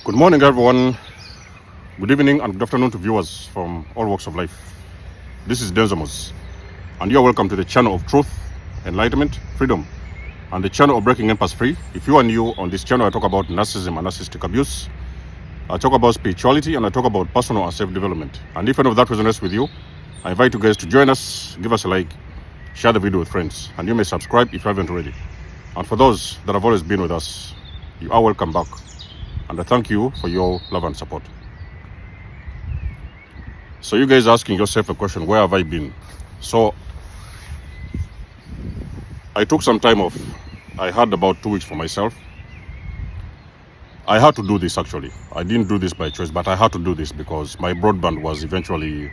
Good morning, everyone. Good evening and good afternoon to viewers from all walks of life. This is Denzamos, and you are welcome to the channel of truth, enlightenment, freedom, and the channel of breaking empaths free. If you are new on this channel, I talk about narcissism and narcissistic abuse. I talk about spirituality, and I talk about personal and self-development. And if any of that resonates with you, I invite you guys to join us, give us a like, share the video with friends, and you may subscribe if you haven't already. And for those that have always been with us, you are welcome back. And I thank you for your love and support. So you guys asking yourself a question, where have I been? So I took some time off. I had about 2 weeks for myself. I had to do this actually. I didn't do this by choice, but I had to do this because my broadband was eventually,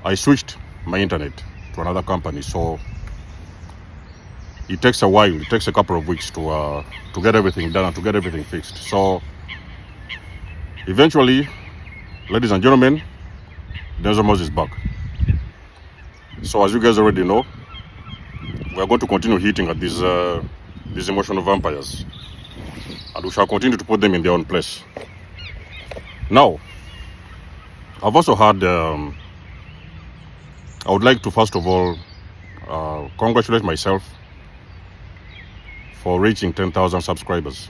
I switched my internet to another company. So it takes a while, it takes a couple of weeks to get everything done and to get everything fixed. So eventually, ladies and gentlemen, Denzamos is back. So as you guys already know, we are going to continue hitting at these emotional vampires, and we shall continue to put them in their own place. Now, I've also had, I would like to first of all congratulate myself for reaching 10,000 subscribers.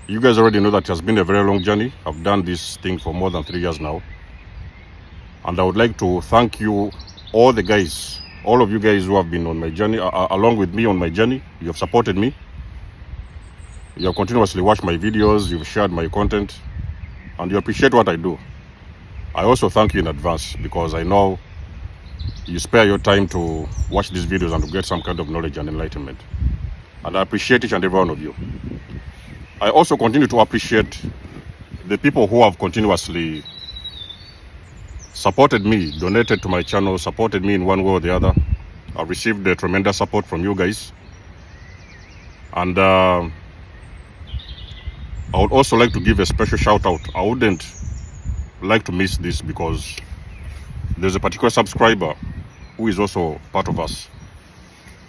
You guys already know that it has been a very long journey. I've done this thing for more than 3 years now. And I would like to thank you, all the guys, all of you guys who have been on my journey, along with me on my journey. You have supported me. You have continuously watched my videos, you've shared my content, and you appreciate what I do. I also thank you in advance because I know you spare your time to watch these videos and to get some kind of knowledge and enlightenment. And I appreciate each and every one of you. I also continue to appreciate the people who have continuously supported me, donated to my channel, supported me in one way or the other. I've received a tremendous support from you guys. And I would also like to give a special shout out. I wouldn't like to miss this because there's a particular subscriber who is also part of us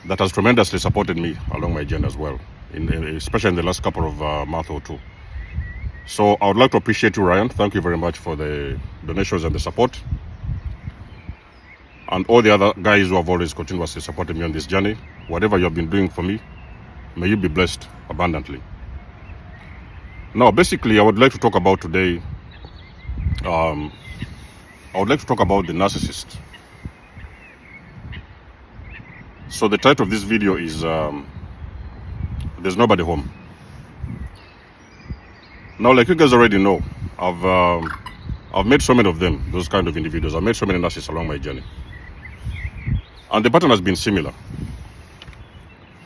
that has tremendously supported me along my journey as well, especially in the last couple of months or two. So I would like to appreciate you, Ryan. Thank you very much for the donations and the support. And all the other guys who have always continuously supported me on this journey. Whatever you have been doing for me, may you be blessed abundantly. Now, basically, I would like to talk about today, I would like to talk about the narcissist. So the title of this video is, There's Nobody Home. Now, like you guys already know, I've met so many of them, those kind of individuals. I've met so many narcissists along my journey. And the pattern has been similar.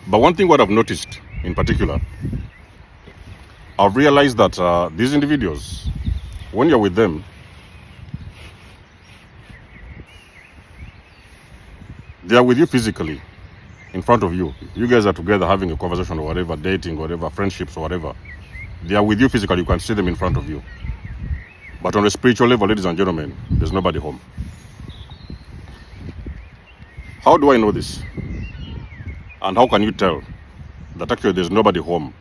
But one thing what I've noticed in particular, I've realized that these individuals, when you're with them, they are with you physically, in front of you. You guys are together having a conversation or whatever, dating, whatever, friendships or whatever. They are with you physically, you can see them in front of you. But on a spiritual level, ladies and gentlemen, there's nobody home. How do I know this? And how can you tell that actually there's nobody home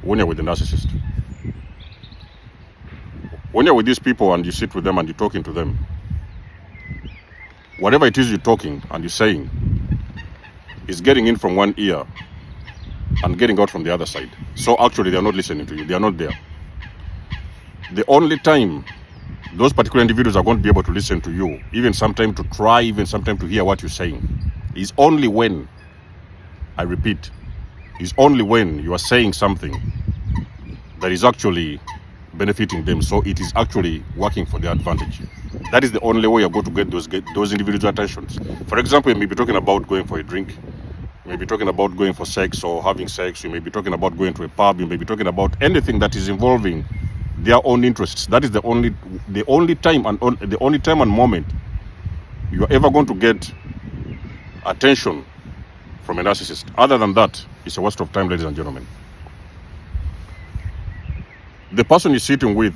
when you're with the narcissist? When you're with these people and you sit with them and you're talking to them, whatever it is you're talking and you're saying is getting in from one ear and getting out from the other side. So actually they're not listening to you, they are not there. The only time those particular individuals are going to be able to listen to you, even sometime to try, even sometime to hear what you're saying, is only when, I repeat, is only when you are saying something that is actually benefiting them, so it is actually working for their advantage. That is the only way you're going to get those individual attentions. For example, you may be talking about going for a drink, you may be talking about going for sex or having sex, you may be talking about going to a pub, you may be talking about anything that is involving their own interests. That is the only time and moment you are ever going to get attention from a narcissist. Other than that, it's a waste of time, ladies and gentlemen. The person you're sitting with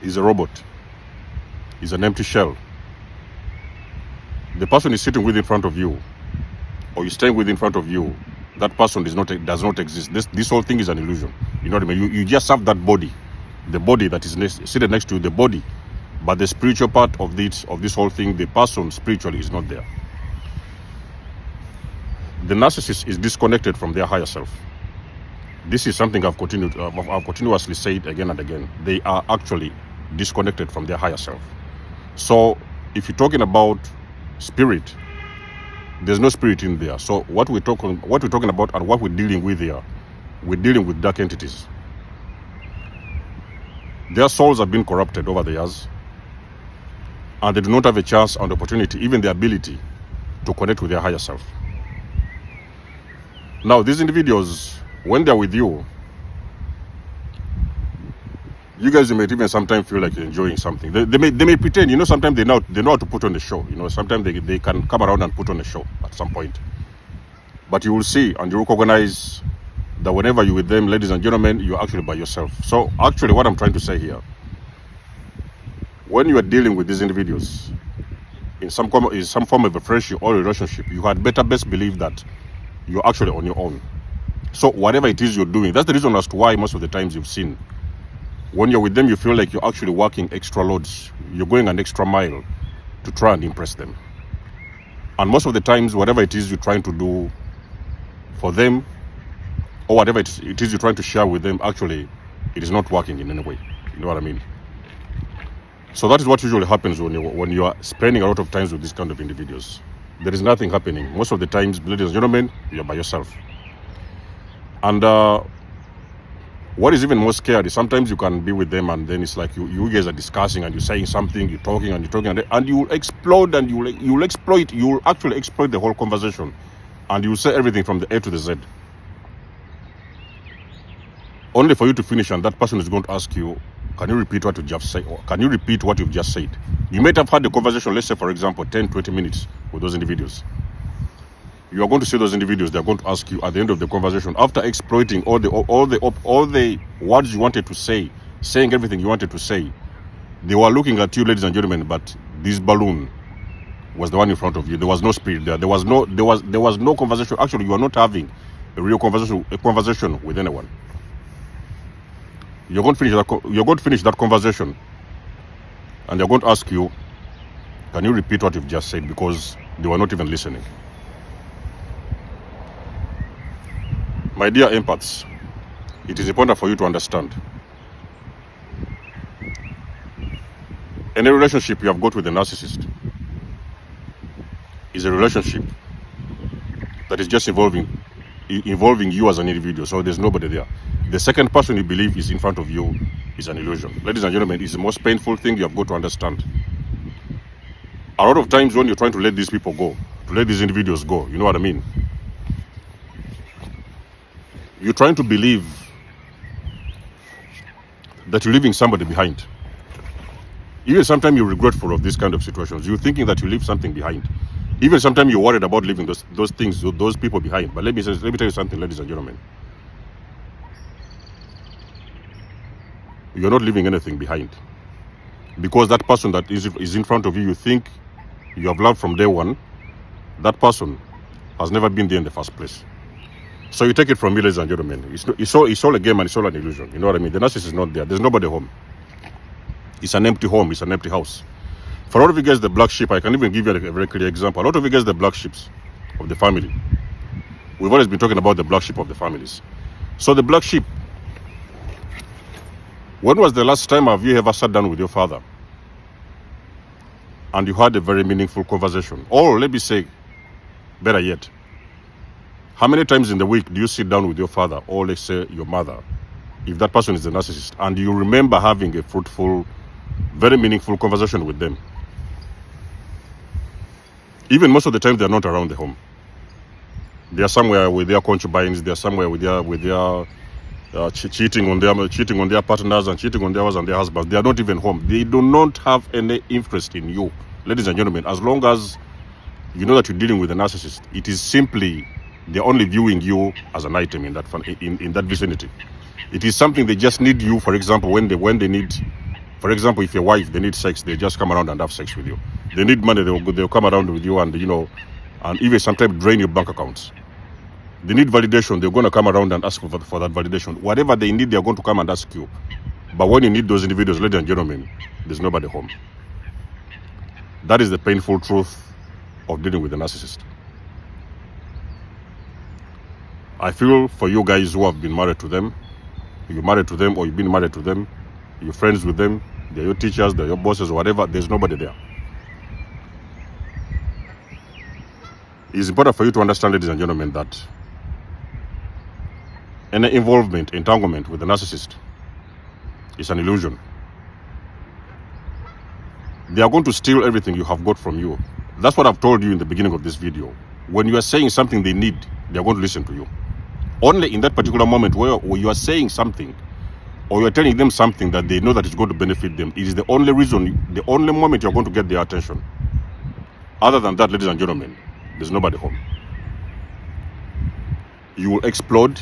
is a robot, is an empty shell. The person is sitting with in front of you, or you're staying with in front of you, that person does not exist. This whole thing is an illusion. You know what I mean? You just have that body, the body that is seated next to you, the body, but the spiritual part of this whole thing, the person spiritually is not there. The narcissist is disconnected from their higher self. This is something I've continuously said again and again. They are actually disconnected from their higher self. So if you're talking about spirit, there's no spirit in there. So what we're talking about and what we're dealing with here, we're dealing with dark entities. Their souls have been corrupted over the years, and they do not have a chance and opportunity, even the ability, to connect with their higher self. Now, these individuals, when they're with you, you guys may even sometimes feel like you're enjoying something. They may pretend, sometimes they know how to put on a show. Sometimes they can come around and put on a show at some point. But you will see and you recognize that whenever you're with them, ladies and gentlemen, you're actually by yourself. So actually what I'm trying to say here, when you are dealing with these individuals in some form of a friendship or relationship, you had better best believe that you're actually on your own. So whatever it is you're doing, that's the reason as to why most of the times you've seen, when you're with them, you feel like you're actually working extra loads. You're going an extra mile to try and impress them. And most of the times, whatever it is you're trying to do for them, or whatever it is you're trying to share with them, actually, it is not working in any way. You know what I mean? So that is what usually happens when you are spending a lot of time with these kind of individuals. There is nothing happening. Most of the times, ladies and gentlemen, you're by yourself. And what is even more scary, sometimes you can be with them and then it's like you guys are discussing and you're saying something, you're talking and you will explode and you'll actually exploit the whole conversation, and you'll say everything from the A to the Z. Only for you to finish, and that person is going to ask you, can you repeat what you just said? Or can you repeat what you've just said? You might have had the conversation, let's say for example, 10, 20 minutes with those individuals. You are going to see those individuals, they're going to ask you at the end of the conversation, after exploiting all the words you wanted to say, saying everything you wanted to say, they were looking at you, ladies and gentlemen, but this balloon was the one in front of you. There was no spirit there. There was no conversation. Actually, you are not having a real conversation with anyone. You're going to finish that conversation, and they're going to ask you, can you repeat what you've just said? Because they were not even listening. My dear empaths, it is important for you to understand. Any relationship you have got with a narcissist is a relationship that is just involving you as an individual. So there's nobody there. The second person you believe is in front of you is an illusion. Ladies and gentlemen, it's the most painful thing you have got to understand. A lot of times when you're trying to let these people go, to let these individuals go, you know what I mean? You're trying to believe that you're leaving somebody behind. Even sometimes you're regretful of these kind of situations. You're thinking that you leave something behind. Even sometimes you're worried about leaving those things, those people behind. But let me tell you something, ladies and gentlemen. You're not leaving anything behind. Because that person that is in front of you, you think you have loved from day one, that person has never been there in the first place. So you take it from me, ladies and gentlemen. It's all a game and it's all an illusion. You know what I mean? The narcissist is not there. There's nobody home. It's an empty home. It's an empty house. For a lot of you guys, the black sheep, I can even give you a very clear example. A lot of you guys, the black sheep of the family. We've always been talking about the black sheep of the families. So the black sheep, when was the last time have you ever sat down with your father and you had a very meaningful conversation? Or let me say, better yet, how many times in the week do you sit down with your father or let's say your mother, if that person is a narcissist, and you remember having a fruitful, very meaningful conversation with them? Even most of the time they're not around the home. They are somewhere with their concubines, they are somewhere with their cheating on their partners and cheating on theirs and their husbands. They are not even home. They do not have any interest in you. Ladies and gentlemen, as long as you know that you're dealing with a narcissist, it is simply they're only viewing you as an item in that vicinity. It is something they just need you. For example, when they need, for example, if your wife, they need sex, they just come around and have sex with you. They need money, they'll come around with you and and even sometimes drain your bank accounts. They need validation. They're going to come around and ask for that validation. Whatever they need, they're going to come and ask you. But when you need those individuals, ladies and gentlemen, there's nobody home. That is the painful truth of dealing with a narcissist. I feel for you guys who have been married to them, you're married to them or you've been married to them, you're friends with them, they're your teachers, they're your bosses, or whatever, there's nobody there. It's important for you to understand, ladies and gentlemen, that any involvement, entanglement with a narcissist is an illusion. They are going to steal everything you have got from you. That's what I've told you in the beginning of this video. When you are saying something they need, they are going to listen to you. Only in that particular moment where you are saying something or you are telling them something that they know that is going to benefit them, it is the only reason, the only moment you're going to get their attention. Other than that, ladies and gentlemen, there's nobody home. You will explode,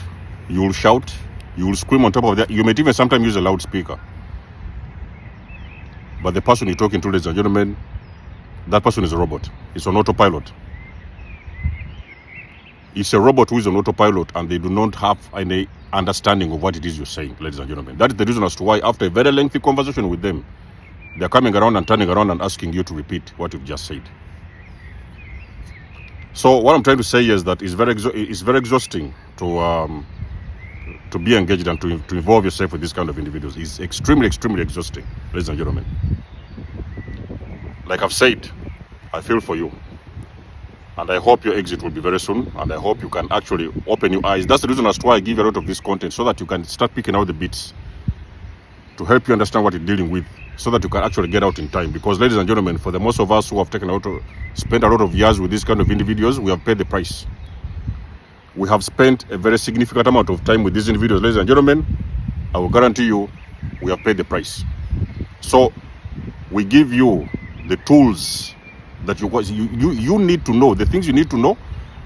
you will shout, you will scream on top of that. You may even sometimes use a loudspeaker. But the person you're talking to, ladies and gentlemen, that person is a robot. It's on autopilot. It's a robot who is on autopilot and they do not have any understanding of what it is you're saying, ladies and gentlemen. That is the reason as to why after a very lengthy conversation with them, they're coming around and turning around and asking you to repeat what you've just said. So what I'm trying to say is that it's very exhausting to be engaged and to involve yourself with this kind of individuals. It's extremely exhausting, ladies and gentlemen. Like I've said, I feel for you. And I hope your exit will be very soon. And I hope you can actually open your eyes. That's the reason as to why I give you a lot of this content, so that you can start picking out the bits to help you understand what you're dealing with, so that you can actually get out in time. Because, ladies and gentlemen, for the most of us who have spent a lot of years with these kind of individuals, we have paid the price. We have spent a very significant amount of time with these individuals, ladies and gentlemen. I will guarantee you, we have paid the price. So, we give you the tools that you need to know, the things you need to know,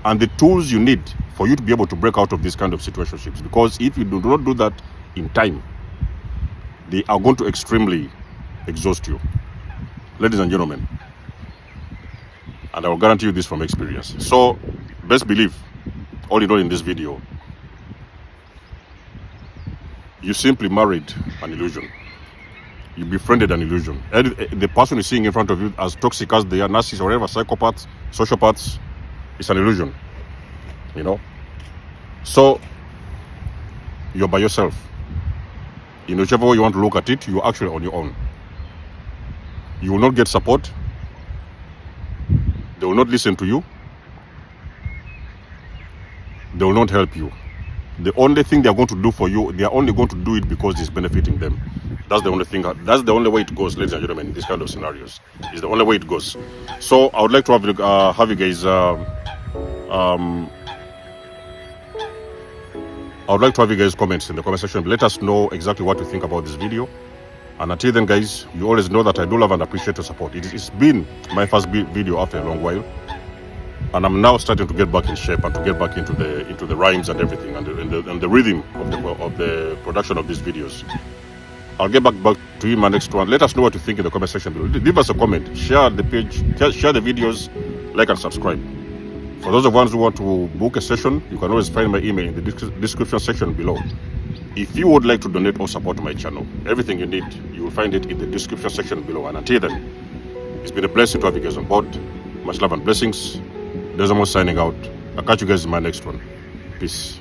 and the tools you need for you to be able to break out of this kind of situationships. Because if you do not do that in time, they are going to extremely exhaust you, ladies and gentlemen. And I will guarantee you this from experience. So, best believe, all in all in this video, you simply married an illusion. You befriended an illusion. And the person you're seeing in front of you, as toxic as they are, narcissists or whatever, psychopaths, sociopaths, it's an illusion. You know? So, you're by yourself. In whichever way you want to look at it, you're actually on your own. You will not get support. They will not listen to you. They will not help you. The only thing they are going to do for you, they are only going to do it because it's benefiting them. That's the only thing. That's the only way it goes, ladies and gentlemen, in these kind of scenarios. It's the only way it goes. So I would like to have you guys. I would like to have you guys comments in the comment section. Let us know exactly what you think about this video. And until then, guys, you always know that I do love and appreciate your support. It's been my first video after a long while, and I'm now starting to get back in shape and to get back into the rhymes and everything, and the rhythm of the production of these videos. I'll get back to you in my next one. Let us know what you think in the comment section below. Leave us a comment, share the page, share the videos, like and subscribe. For those of ones who want to book a session, you can always find my email in the description section below. If you would like to donate or support my channel, everything you need, you will find it in the description section below. And until then, it's been a blessing to have you guys on board. Much love and blessings. There's almost signing out. I'll catch you guys in my next one. Peace.